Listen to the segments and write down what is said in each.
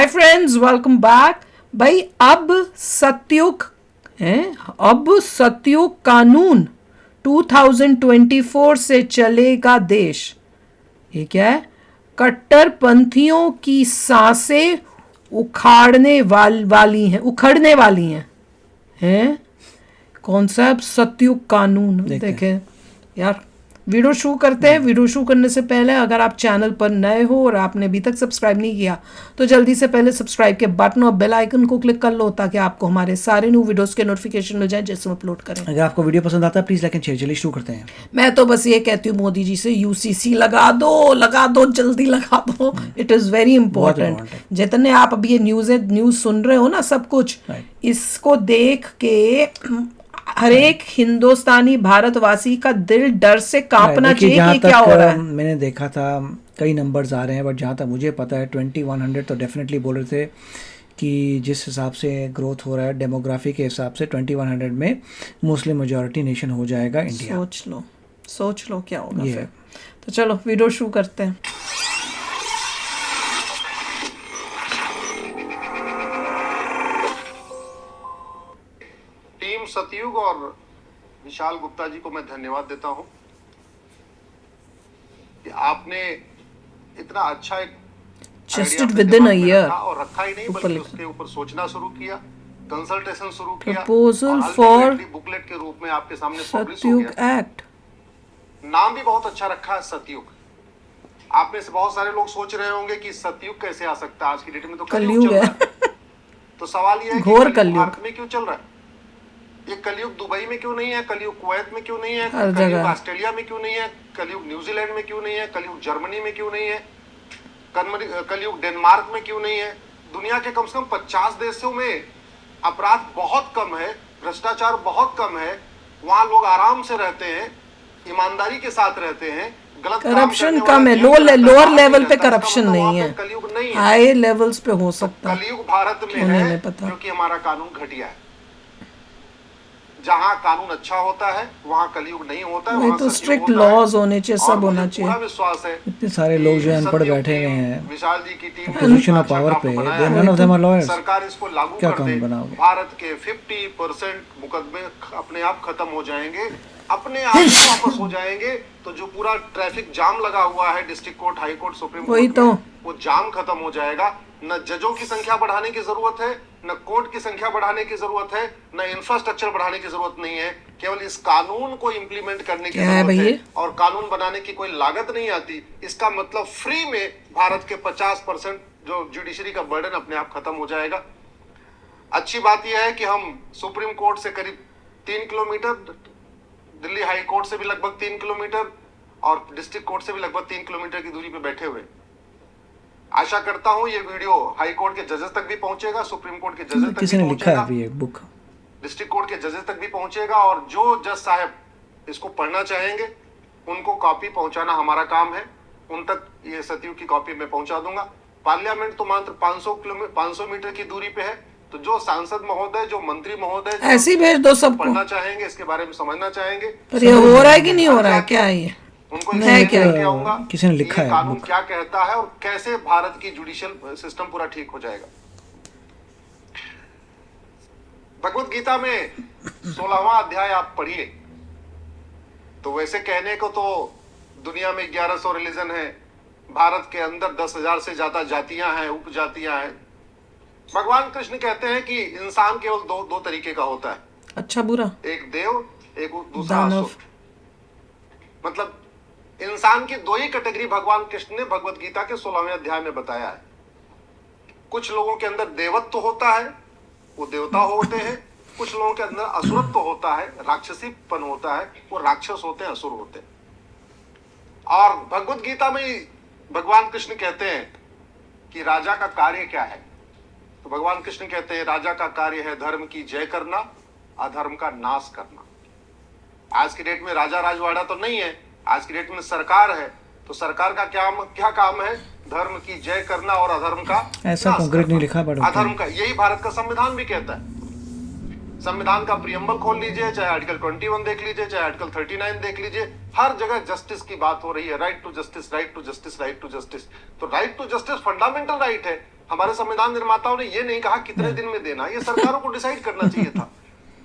Hi friends, welcome back. भाई अब सतयुग कानून 2024 से चलेगा देश। ये क्या है? कट्टरपंथियों की सांसें उखड़ने वाली हैं। कौन सा सतयुग कानून? देखें यार, वीडियो शुरू करते हैं। वीडियो शुरू करने से पहले अगर आप चैनल पर नए हो और आपने अभी तक सब्सक्राइब नहीं किया तो जल्दी से पहले सब्सक्राइब के बटन और बेल आइकन को क्लिक कर लो ताकि आपको हमारे सारे न्यू वीडियोस के नोटिफिकेशन मिल जाए जैसे हम अपलोड करें। अगर आपको वीडियो पसंद आता है प्लीज लाइक एंड शेयर। चलिए शुरू करते हैं। मैं तो बस ये कहती हूँ मोदी जी से यूसीसी लगा दो जल्दी लगा दो। It is very important. जितने आप अभी ये न्यूज़ सुन रहे हो ना, सब कुछ इसको देख के हर एक हिंदुस्तानी भारतवासी का दिल डर से कांपना चाहिए कि क्या हो रहा है। मैंने देखा था कई नंबर्स आ रहे हैं, बट जहाँ तक मुझे पता है 2100 तो डेफिनेटली बोल रहे थे कि जिस हिसाब से ग्रोथ हो रहा है डेमोग्राफी के हिसाब से 2100 में मुस्लिम मेजॉरिटी नेशन हो जाएगा इंडिया। सोच लो क्या होगा फिर। तो चलो वीडियो शुरू करते हैं। टीम सतयुग और विशाल गुप्ता जी को मैं धन्यवाद देता हूं कि आपने इतना अच्छा एक Just within a year और रखा ही नहीं बल्कि उसके ऊपर सोचना शुरू किया, कंसल्टेशन शुरू किया। प्रपोजल फॉर बुकलेट के रूप में आपके सामने पब्लिश हो सतयुग गया। एक्ट। नाम भी बहुत अच्छा रखा है, सतयुग। आप में से बहुत सारे लोग सोच रहे होंगे कि सतयुग कैसे आ सकता है, आज की डेट में तो कलयुग चल रहा है। तो सवाल यह है कि कलयुग भारत में क्यों चल रहा है? ये कलयुग दुबई में क्यों नहीं है? कलयुग कुवैत में क्यों नहीं है? कलयुग ऑस्ट्रेलिया में क्यों नहीं है? कलयुग न्यूजीलैंड में क्यों नहीं है? कलयुग जर्मनी में क्यों नहीं है? कलयुग डेनमार्क में क्यों नहीं है? दुनिया के कम से कम 50 देशों में अपराध बहुत कम है, भ्रष्टाचार बहुत कम है, वहां लोग आराम से रहते हैं, ईमानदारी के साथ रहते हैं, गलत करप्शन कम है, लोअर लेवल पे करप्शन नहीं है, कलयुग नहीं है, हाई लेवल्स पे हो सकता है। कलयुग भारत में है क्योंकि हमारा कानून घटिया है। जहां कानून अच्छा होता है वहां कलयुग नहीं होता है, वहां तो स्ट्रिक्ट लॉज होने चाहिए, सब होना चाहिए। पूरा विश्वास है इतने सारे लोग जो अनपढ़ बैठे हुए हैं विशाल जी की टीम पोजीशन ऑफ पावर पे, none of them are lawyers. सरकार इसको लागू क्या कर दे, कानून बनाओगे? भारत के 50% मुकदमे अपने आप खत्म हो जाएंगे, अपने आप वापस हो जाएंगे। तो जो पूरा ट्रैफिक जाम लगा हुआ है district court, high court, supreme court में, वो जाम खत्म हो जाएगा। न जजों की संख्या बढ़ाने की जरूरत है, न कोर्ट की संख्या बढ़ाने की जरूरत है, न इंफ्रास्ट्रक्चर बढ़ाने की जरूरत नहीं है। केवल इस कानून को इंप्लीमेंट करने की जरूरत है और कानून बनाने की कोई लागत नहीं आती। इसका मतलब फ्री में भारत के 50% जो जुडिशरी का बर्डन अपने आप खत्म हो जाएगा। अच्छी बात यह है कि हम सुप्रीम कोर्ट से करीब 3 किलोमीटर, दिल्ली हाई कोर्ट से भी लगभग 3 किलोमीटर और डिस्ट्रिक्ट कोर्ट से भी लगभग 3 किलोमीटर की दूरी पे बैठे हुए। आशा करता हूं ये वीडियो हाई कोर्ट के जजेस तक भी पहुंचेगा, सुप्रीम कोर्ट के जजेस तक किसी भी ने लिखा है पहुंचेगा, ये बुक डिस्ट्रिक्ट कोर्ट के जजेस तक भी पहुंचेगा और जो जज साहब इसको पढ़ना चाहेंगे उनको कॉपी पहुंचाना हमारा काम है। उन तक ये सतयुग की कॉपी मैं पहुंचा दूंगा। पार्लियामेंट तो मात्र 500 मीटर की दूरी पे है, तो जो सांसद महोदय, जो मंत्री महोदय ऐसे ही भेज दो सबको, पढ़ना चाहेंगे, इसके बारे में समझना चाहेंगे, पर ये हो रहा है कि नहीं हो रहा है, क्या है ये? उनको है क्या? किसी ने लिखा है कानून क्या कहता है और कैसे भारत की जुडिशियल सिस्टम पूरा ठीक हो जाएगा। भगवत गीता में 16वां अध्याय आप पढ़िए तो वैसे कहने को तो दुनिया में 1100 रिलीजन है, भारत के अंदर 10,000 से ज्यादा जातियां हैं, उपजातियां हैं। भगवान कृष्ण कहते हैं कि इंसान केवल दो तरीके का होता है, अच्छा बुरा, एक देव, एक दूसरा असुर। मतलब इंसान की दो ही कैटेगरी भगवान कृष्ण ने भगवत गीता के 16वें अध्याय में बताया है। कुछ लोगों के अंदर देवत्व होता है, वो देवता होते हैं, कुछ लोगों के अंदर असुरत्व होता है, राक्षसीपन होता है, वो राक्षस होते हैं, असुर होते हैं। और भगवत गीता में भगवान कृष्ण कहते हैं कि राजा का कार्य क्या है। तो भगवान कृष्ण कहते हैं राजा का कार्य है धर्म की जय करना, अधर्म का नाश करना। आज की डेट में राजा राजवाड़ा तो नहीं है, आज की डेट में सरकार है, तो सरकार का क्या काम है? धर्म की जय करना और अधर्म का ऐसा कांग्रेस नहीं लिखा, बड़ा अधर्म का, यही भारत का संविधान भी कहता है। संविधान का प्रियम्बल खोल लीजिए, चाहे आर्टिकल 21 देख लीजिए, चाहे आर्टिकल 39 देख लीजिए, हर जगह जस्टिस की बात हो रही है। Right to justice, right to justice, right to justice. तो right to justice fundamental right है, हमारे संविधान निर्माताओं ने ये नहीं कहा कितने दिन में देना, ये सरकारों को डिसाइड करना चाहिए था।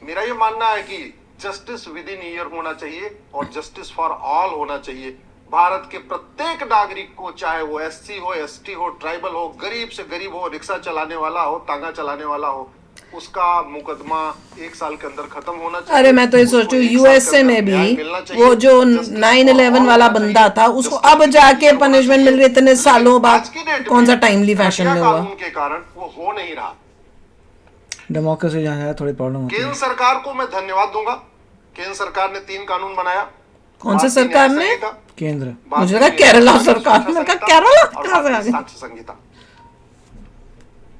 मेरा ये मानना है कि जस्टिस विद इन ईयर होना चाहिए और जस्टिस फॉर ऑल होना चाहिए। भारत के प्रत्येक नागरिक को, चाहे वो एससी हो, एसटी हो, ट्राइबल हो, गरीब से गरीब हो, रिक्शा चलाने वाला हो, तांगा चलाने वाला हो, उसका मुकदमा 1 साल के अंदर खत्म होना चाहिए। अरे मैं तो ये सोचू यूएसए में भी वो जो 9/11 वाला बंदा था उसको अब जाके पनिशमेंट मिल रही इतने सालों बाद, कौन सा टाइमली फैशन में हुआ। कानून के कारण वो हो नहीं रहा। डेमोक्रेसी जहाँ है थोड़ी प्रॉब्लम होती है। केंद्र सरकार को मैं धन्यवाद दूंगा। केंद्र सरकार ने 3 कानून बनाया। कौन से सरकार ने? केंद्र, मुझे लगा केरला सरकार ने। केरला कहाँ से आ गई? साक्ष्य संहिता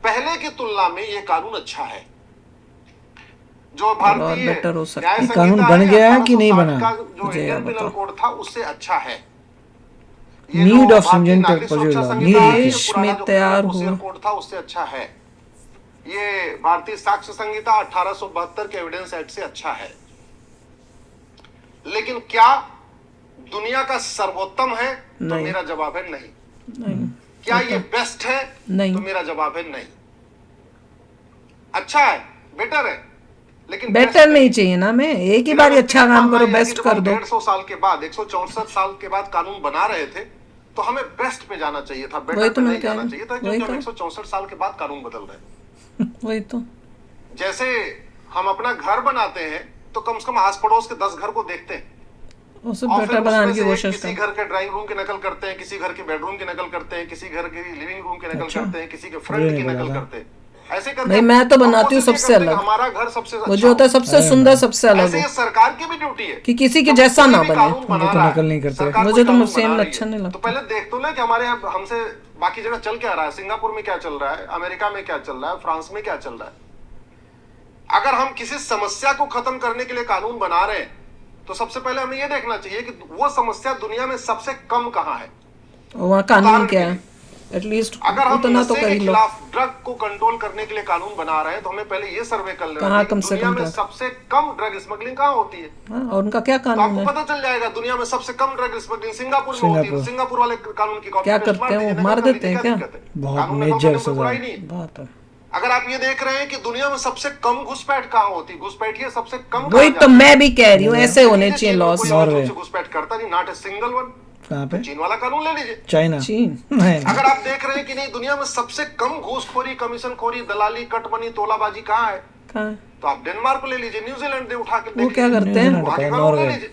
पहले की तुलना में ये कानून अच्छा है। जो भारतीय बेटर हो सकता न्याय कानून संहिता बन गया है कि नहीं 1860 बना? का जो इंडियन पिनल कोड था उससे अच्छा है। Need of stringent procedure law, देश में तैयार हुआ कोड था उससे अच्छा है। ये भारतीय साक्ष्य संहिता 1872 के एविडेंस एक्ट से अच्छा है। लेकिन क्या दुनिया का सर्वोत्तम है? तो मेरा जवाब है नहीं। क्या ये बेस्ट है? नहीं। तो मेरा जवाब है नहीं। अच्छा है, बेटर है, लेकिन बेटर नहीं चाहिए ना। मैं एक ही बार अच्छा काम करो, बेस्ट कर दो। 150 साल के बाद, 164 साल के बाद कानून बना रहे थे तो हमें बेस्ट पे जाना चाहिए था, बेटर पे नहीं जाना चाहिए था, क्योंकि हम 164 साल के बाद कानून बदल रहे हैं। वही तो। जैसे हम अपना घर बनाते हैं तो कम से कम आस पड़ोस के 10 घर को देखते हैं, उसे बेटर बनाने की कोशिश किसी घर के ड्राइंग रूम की नकल करते हैं, किसी घर के बेडरूम की नकल करते हैं, किसी घर की लिविंग रूम की नकल करते हैं, किसी के फ्रंट की नकल करते हैं। ऐसे करते नहीं, मैं तो बनाती हूँ सबसे अलग। हमारा घर सबसे अच्छा, वो जो होता है सबसे सुंदर, सबसे अलग ऐसे हो। सरकार की भी ड्यूटी है कि किसी के जैसा ना बने। तो नकल नहीं करते। मुझे तो सेम अच्छा नहीं लगता। तो पहले देख तो ले कि हमारे यहाँ हमसे बाकी जगह चल क्या रहा है, सिंगापुर में क्या चल रहा है, अमेरिका में क्या चल रहा है, फ्रांस में क्या चल रहा है। अगर हम किसी समस्या को खत्म करने के लिए कानून बना रहे हैं तो सबसे पहले हमें यह देखना चाहिए कि वो समस्या दुनिया में सबसे कम कहाँ है, वहाँ कानून क्या है। एटलीस्ट अगर हम उतना तो नशे कर के लो। खिलाफ ड्रग को कंट्रोल करने के लिए कानून बना रहे हैं तो हमें पहले ये सर्वे कर लेना कहाँ चाहिए कम कि से दुनिया कम में ड्रग? सबसे कम ड्रग स्मगलिंग कहाँ होती है। हाँ, और उनका क्या तो कानून आपको है? पता चल जाएगा दुनिया में सबसे कम ड्रग स्मगलिंग सिंगापुर में होती है। सिंगापुर वाले कानून की कॉपी क्या पेस्ट करते हैं दीजिए, वो? मार नकल कर देते हैं लीजिए, क्या? दिक्कत है? बहुत कानून नकल मेजर करने में सजा बुराई नहीं है। बात है। अगर आप ये देख रहे हैं कि दुनिया में सबसे कम घुसपैठ कहाँ होती है, घुसपैठिए सबसे कम वही तो मैं भी कह रही हूँ, ऐसे होने चाहिए लॉस। नॉर्वे। घुसपैठ करता नहीं, नॉट ए सिंगल वन। कहाँ पे? चीन वाला कानून ले लीजिए। चाइना। चीन। नहीं, अगर आप देख रहे हैं कि नहीं दुनिया में सबसे कम घूसखोरी, कमीशनखोरी, दलाली, कटमनी, तोलाबाजी कहाँ है, कहाँ है? तो आप डेनमार्क को ले लीजिए, न्यूजीलैंड दे उठा के वो क्या करते हैं? वहाँ के कानून ले लीजिए।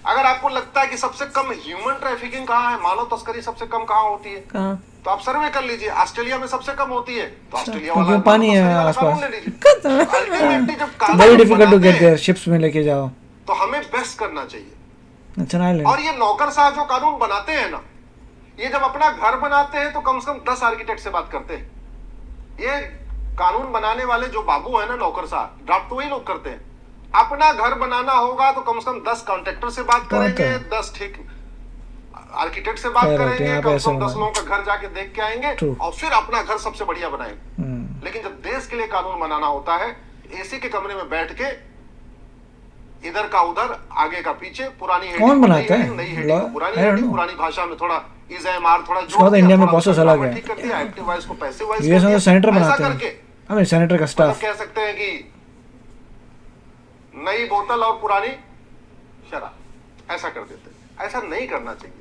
अगर आपको लगता है कि सबसे कम ह्यूमन ट्रैफिकिंग कहाँ है, मानव तस्करी सबसे कम कहाँ होती है, कहाँ? तो आप सर्वे कर लीजिए। ऑस्ट्रेलिया में सबसे कम होती है तो ऑस्ट्रेलिया क्योंकि वाला पानी है तस्करी वाला आसपास। कानून ले लीजिए। Ultimately जब कानून वेरी डिफिकल्ट टू बनाते गेट हैं, देयर, शिप्स में लेके जाओ। तो हमें बेस्ट करना चाहिए। अच्छा आइलैंड। और ये नौकरशाह जो कानून बनाते हैं ना, ये जब अपना घर बनाते हैं तो कम से कम 10 आर्किटेक्ट से बात करते हैं। ये कानून बनाने वाले जो बाबू है ना, नौकरशाह, ड्राफ्ट तो वही लोग करते हैं। अपना घर बनाना होगा तो कम से कम 10 कॉन्ट्रैक्टर से बात करेंगे, 10 ठीक आर्किटेक्ट से बात करेंगे, कम से कम 10 लोगों का घर जाके देख के आएंगे और फिर अपना घर सबसे बढ़िया बनाएंगे। लेकिन जब देश के लिए कानून बनाना होता है, एसी के कमरे में बैठ के इधर का उधर, आगे का पीछे, पुरानी कौन बनाता है? नई हेडिंग को पुरानी हेडिंग, पुरानी भाषा में थोड़ा इज़-एम-आर थोड़ा जोड़ तो इंडिया में प्रोसेस अलग है। ठीक कर दिया, एक्टिव वॉइस को पैसिव वॉइस यूएस में सेनेटर बनाते करके हैं। हमें सेनेटर का स्टाफ कह सकते हैं कि नई बोतल और पुरानी शराब, ऐसा कर देते हैं। ऐसा नहीं करना चाहिए।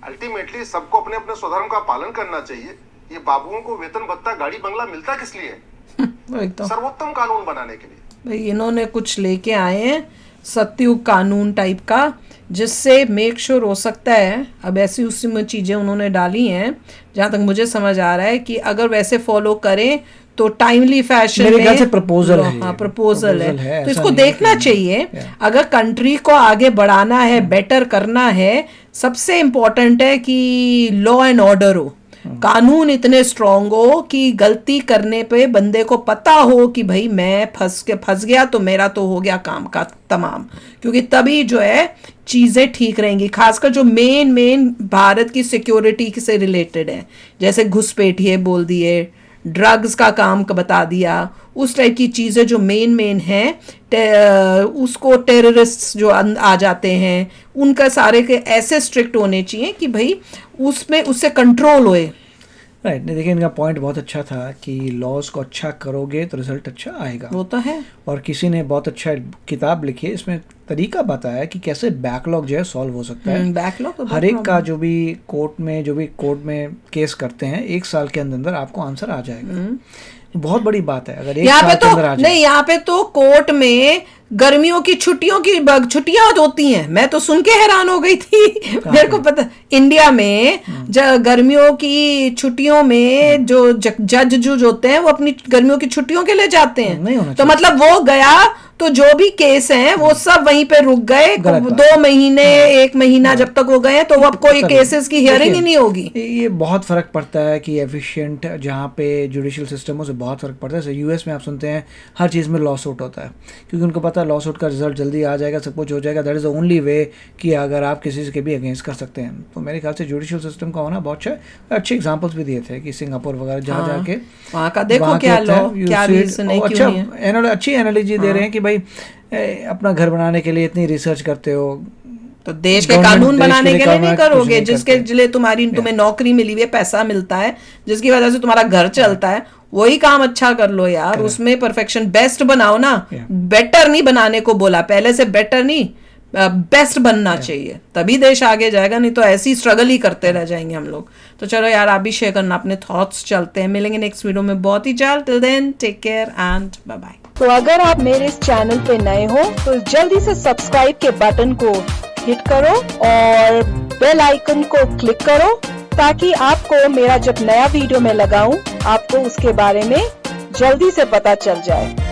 अल्टीमेटली सबको अपने अपने स्वधर्म का पालन करना चाहिए। ये बाबुओं को वेतन भत्ता, गाड़ी बंगला मिलता किस लिए है? सर्वोत्तम कानून बनाने के लिए। भाई इन्होंने कुछ लेके आए हैं सत्युग कानून टाइप का, जिससे मेक श्योर हो सकता है, अब ऐसी उसी में चीज़ें उन्होंने डाली हैं जहाँ तक मुझे समझ आ रहा है कि अगर वैसे फॉलो करें तो टाइमली फैशन मेरे में। ख्याल से प्रपोजल है। हाँ, प्रपोजल है, तो ऐसा इसको नहीं देखना चाहिए। अगर कंट्री को आगे बढ़ाना है, बेटर करना है, सबसे इम्पोर्टेंट है कि लॉ एंड ऑर्डर हो, कानून इतने स्ट्रांग हो कि गलती करने पे बंदे को पता हो कि भाई मैं फंस गया तो मेरा तो हो गया काम का तमाम। क्योंकि तभी जो है चीज़ें ठीक रहेंगी। खासकर जो मेन भारत की सिक्योरिटी से रिलेटेड है, जैसे घुसपैठिए बोल दिए, ड्रग्स का काम का बता दिया, उस टाइप की चीज़ें जो मेन हैं, उसको टेररिस्ट जो आ जाते हैं, उनका सारे के ऐसे स्ट्रिक्ट होने चाहिए कि भाई उसमें उससे कंट्रोल होए। राइट, देखिए इनका पॉइंट बहुत अच्छा था कि लॉज को अच्छा करोगे तो रिजल्ट अच्छा आएगा। वो तो है। और किसी ने बहुत अच्छा किताब लिखी है, इसमें तरीका बताया कि कैसे बैकलॉग जो है सॉल्व हो सकता है। बैकलॉग तो हर एक का जो भी कोर्ट में केस करते हैं 1 साल के अंदर आपको आंसर आ जाएगा। बहुत बड़ी बात है अगर 1 साल के अंदर आ जाए। नहीं, यहाँ पे तो कोर्ट में गर्मियों की छुट्टियां होती हैं। मैं तो सुन के हैरान हो गई थी। मेरे को पता इंडिया में गर्मियों की छुट्टियों में जो जज होते हैं वो अपनी गर्मियों की छुट्टियों के लिए जाते हैं। तो मतलब वो गया तो जो भी केस हैं वो सब वहीं पे रुक गए 2 महीने 1 महीना जब तक वो गए तो वो अब कोई केसेस की हियरिंग ही नहीं होगी। ये बहुत फर्क पड़ता है कि एफिशिएंट जहाँ पे जुडिशियल सिस्टम से बहुत फर्क पड़ता है। यूएस में आप सुनते हैं हर चीज़ में लॉ सूट होता है क्योंकि उनको पता है लॉ सूट का रिजल्ट जल्दी आ जाएगा, सब कुछ हो जाएगा। That is the only way कि अगर आप किसी के भी अगेंस्ट कर सकते हैं। तो मेरे ख्याल से जुडिशियल सिस्टम का होना बहुत अच्छा। अच्छे एग्जाम्पल्स भी दिए थे कि सिंगापुर वगैरह जहाँ जाके वहाँ का देखो क्या लॉ क्या रीजन है, क्यों नहीं है। अच्छी एनालॉजी दे रहे हैं कि भाई अपना घर बनाने के लिए इतनी रिसर्च करते हो तो देश के कानून बनाने के लिए नहीं करोगे। जिसके लिए तुम्हें नौकरी मिली हुई है, पैसा मिलता है, जिसकी वजह से तुम्हारा घर चलता है, वही काम अच्छा कर लो यार। उसमें परफेक्शन बेस्ट बनाओ ना। बेटर नहीं बनाने को बोला, पहले से बेटर नहीं बेस्ट बनना चाहिए, तभी देश आगे जाएगा। नहीं तो ऐसी स्ट्रगल ही करते रह जाएंगे हम लोग। तो चलो यार आप भी शेयर करना अपने थॉट्स। चलते हैं, मिलेंगे नेक्स्ट वीडियो में बहुत ही जल्द। Till then take care and bye bye. तो अगर आप मेरे इस चैनल पे नए हो तो जल्दी से सब्सक्राइब के बटन को हिट करो और बेल आइकन को क्लिक करो ताकि आपको मेरा जब नया वीडियो मैं लगाऊं आपको उसके बारे में जल्दी से पता चल जाए।